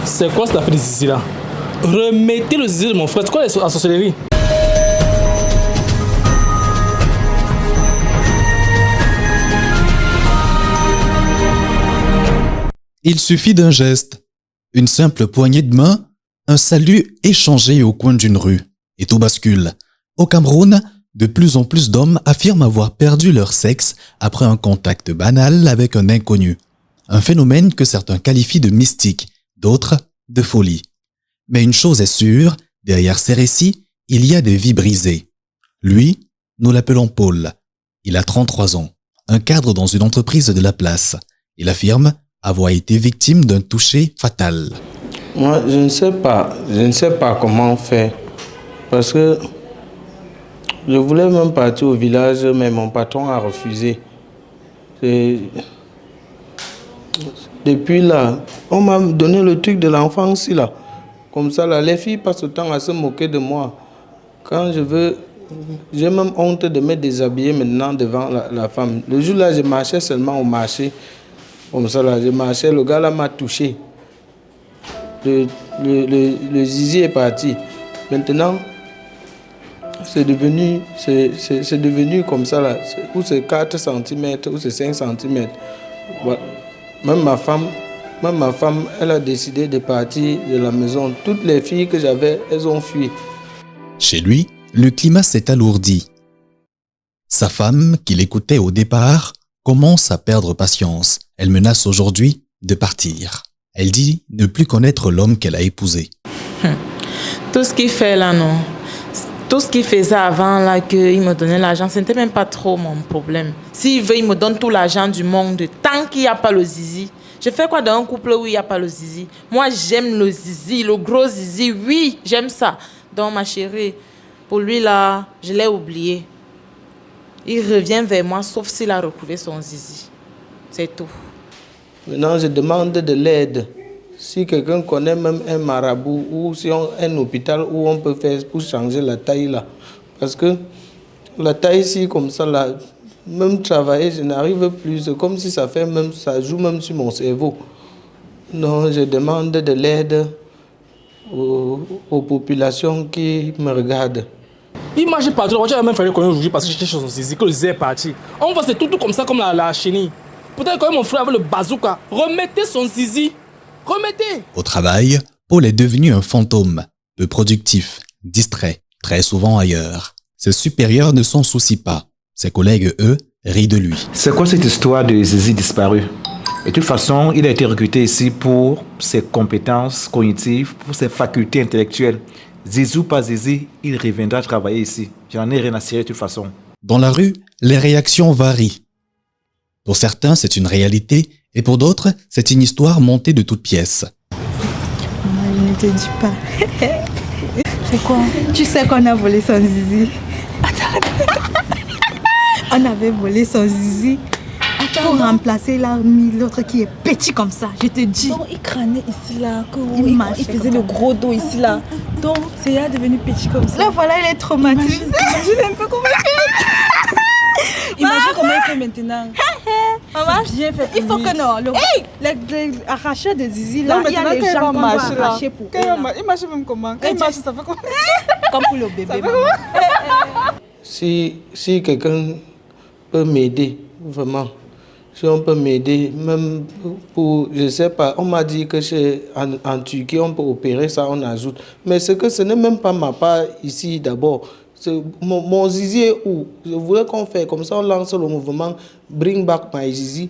C'est quoi cette affaire de zizi là? Remettez le zizi de mon frère, c'est quoi la sorcellerie? Il suffit d'un geste, une simple poignée de main, un salut échangé au coin d'une rue, et tout bascule. Au Cameroun, de plus en plus d'hommes affirment avoir perdu leur sexe après un contact banal avec un inconnu. Un phénomène que certains qualifient de mystique, d'autres de folie. Mais une chose est sûre, derrière ces récits, il y a des vies brisées. Lui, nous l'appelons Paul. Il a 33 ans, un cadre dans une entreprise de la place. Il affirme avoir été victime d'un toucher fatal. Moi, je ne sais pas comment faire. Parce que je voulais même partir au village, mais mon patron a refusé. Depuis là, on m'a donné le truc de l'enfance là. Comme ça, là, les filles passent le temps à se moquer de moi. Quand je veux, j'ai même honte de me déshabiller maintenant devant la femme. Le jour-là, je marchais seulement au marché. Comme ça, là, je marchais, le gars là m'a touché. Le zizi est parti. Maintenant, c'est devenu comme ça, là. Ou c'est 4 cm, ou c'est 5 cm. Voilà. Même ma femme, elle a décidé de partir de la maison. Toutes les filles que j'avais, elles ont fui. Chez lui, le climat s'est alourdi. Sa femme, qui l'écoutait au départ, commence à perdre patience. Elle menace aujourd'hui de partir. Elle dit ne plus connaître l'homme qu'elle a épousé. Tout ce qu'il fait là, non. Tout ce qu'il faisait avant, là, qu'il me donnait l'argent, ce n'était même pas trop mon problème. S'il veut, il me donne tout l'argent du monde, tant qu'il n'y a pas le zizi. Je fais quoi dans un couple où il n'y a pas le zizi? Moi, j'aime le zizi, le gros zizi, oui, j'aime ça. Donc, ma chérie, pour lui, là, je l'ai oublié. Il revient vers moi, sauf s'il a retrouvé son zizi. C'est tout. Maintenant, je demande de l'aide. Si quelqu'un connaît même un marabout ou si un hôpital où on peut faire pour changer la taille là. Parce que la taille ici, comme ça, là, même travailler, je n'arrive plus. C'est comme si ça joue même sur mon cerveau. Donc, je demande de l'aide aux populations qui me regardent. Il marche partout, la voiture a même fallu qu'on aujourd'hui parce que j'étais chez son zizi, que le zizi est parti. On voit c'est tout comme ça, comme la chenille. Peut-être quand mon frère avait le bazooka, remettez son zizi. Remettez! Au travail, Paul est devenu un fantôme, peu productif, distrait, très souvent ailleurs. Ses supérieurs ne s'en soucient pas. Ses collègues, eux, rient de lui. C'est quoi cette histoire de zizi disparu? De toute façon, il a été recruté ici pour ses compétences cognitives, pour ses facultés intellectuelles. Zizi ou pas zizi, il reviendra travailler ici. J'en ai rien à cirer de toute façon. Dans la rue, les réactions varient. Pour certains, c'est une réalité, et pour d'autres, c'est une histoire montée de toutes pièces. Moi, je ne te dis pas. C'est quoi? Tu sais qu'on a volé son zizi. On avait volé son zizi. Pour remplacer, il a mis l'autre qui est petit comme ça, je te dis. Donc il crânait ici là, il faisait le gros dos ici là. Donc c'est là devenu petit comme ça. Là voilà, il est traumatisé. Imagine un peu comment il fait. Imagine comment il fait maintenant. Maman, bien fait. il faut que non. Les arracheurs de zizi là, il y a les gens qu'on va arracher pour eux. Imagine même comment. Quand il marche, ça fait comment? Comme pour le bébé. Si quelqu'un peut m'aider, vraiment. Si on peut m'aider, même pour, je ne sais pas, on m'a dit que en Turquie, on peut opérer ça, on ajoute. Mais ce n'est même pas ma part ici d'abord. Mon zizi est où? Je voulais qu'on fasse comme ça, on lance le mouvement Bring Back My Zizi.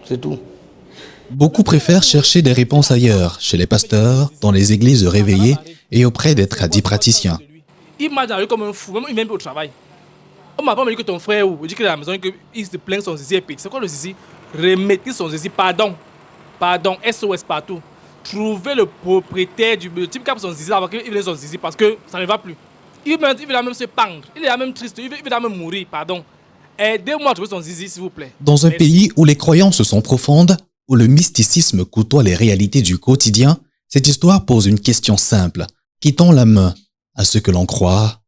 C'est tout. Beaucoup préfèrent chercher des réponses ailleurs, chez les pasteurs, dans les églises réveillées et auprès des praticiens. Il m'a dit comme un fou, même il m'aime au travail. On m'a pas dit que ton frère ou dit qu'il est à la maison qu'il se plaint son zizi est petit. C'est quoi le zizi? Remettez son zizi, pardon, SOS partout. Trouvez le propriétaire du type qui a son zizi avant qu'il vienne son zizi parce que ça ne va plus. Il va même se pendre, il est même triste, il va même mourir, pardon. Aidez-moi à trouver son zizi, s'il vous plaît. Dans un pays où les croyances sont profondes, où le mysticisme côtoie les réalités du quotidien, cette histoire pose une question simple. Qui tend la main à ceux que l'on croit